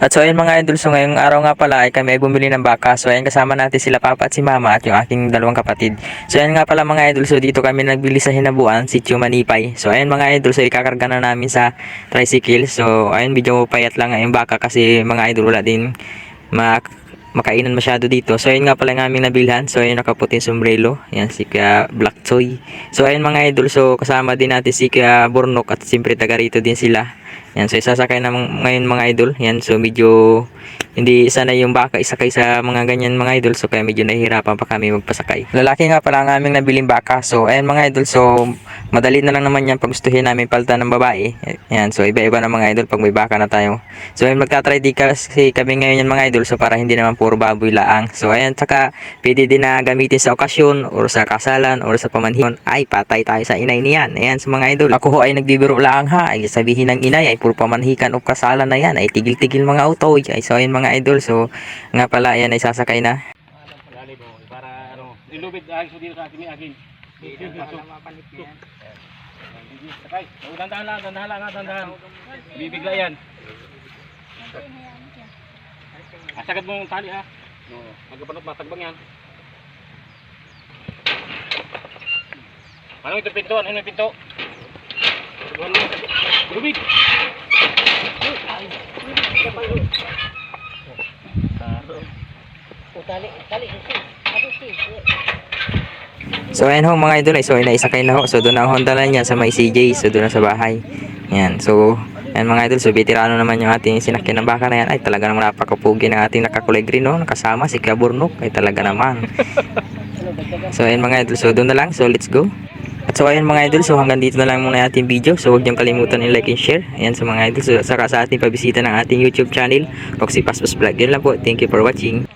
At so ayun mga idol, so ngayong araw nga pala ay kami ay bumili ng baka. So ayun kasama natin sila papa at si mama at yung aking dalawang kapatid. So ayun nga pala mga idol, so dito kami nagbili sa Hinabuan, Sitio Manipay. So ayun mga idol, so ikakarga na namin sa tricycle. So ayun medyo payat lang nga yung baka kasi mga idol wala din makainan masyado dito. So ayun nga pala ng aming nabilhan. So ayun nakaputing sombrero. Yan si Kuya Black Choy. So ayun mga idol, so kasama din natin si Kuya Burnok at siyempre taga rito din sila. Yan, so isasakay na ngayon mga idol. Yan, so medyo hindi sana yung baka isakay sa mga ganyan mga idol. So kaya medyo nahihirapan pa kami magpasakay. Lalaki nga pala ang aming nabiling baka. So ayan mga idol, so madali na lang naman yan pag gustuhin namin palitan ng babae. Yan, so iba-iba na mga idol pag may baka na tayo. So ayan, magta-try di kasi kami ngayon yan mga idol. So para hindi naman puro baboy laang. So ayan, saka pwede din na gamitin sa okasyon or sa kasalan or sa pamanhin. Ay, patay tayo sa inay niyan. Ayan, sa mga idol. Ako ho ay nagbibiro lang ha. Ay sabihin ng inay ay puro pamanhikan o kasalan na yan. Ay tigil-tigil mga auto. Ay so ayan mga idol. So nga pala ayan ay sasakay na. Para ano, ilubid ay so dito sa akin agin. Sakay, dandahan lang. Bibigla yan. Asagad mo yung tali ha. Magkapanot matagbang yan. Ano ito pinto? Ano yung pinto? Lubid! So ayan ho mga idol, so inaisakay na ho. So doon ang Honda na niya sa may CJ. So doon na sa bahay. Yan, so ayan mga idol, so veterano naman yung ating sinakyan ng baka na yan. Ay talaga naman napakapugi ng ating nakakulay green no. Nakasama si Kuya Burnok. Ay talaga naman. So ayan mga idol, so doon na lang. So let's go. At so ayan mga idol, so hanggang dito na lang muna ating video. So huwag niyong kalimutan i-like and share. Ayan sa mga idol, so saka sa ating pabisita ng ating YouTube channel, Roxy Paspas Vlog. Yun lang po, thank you for watching.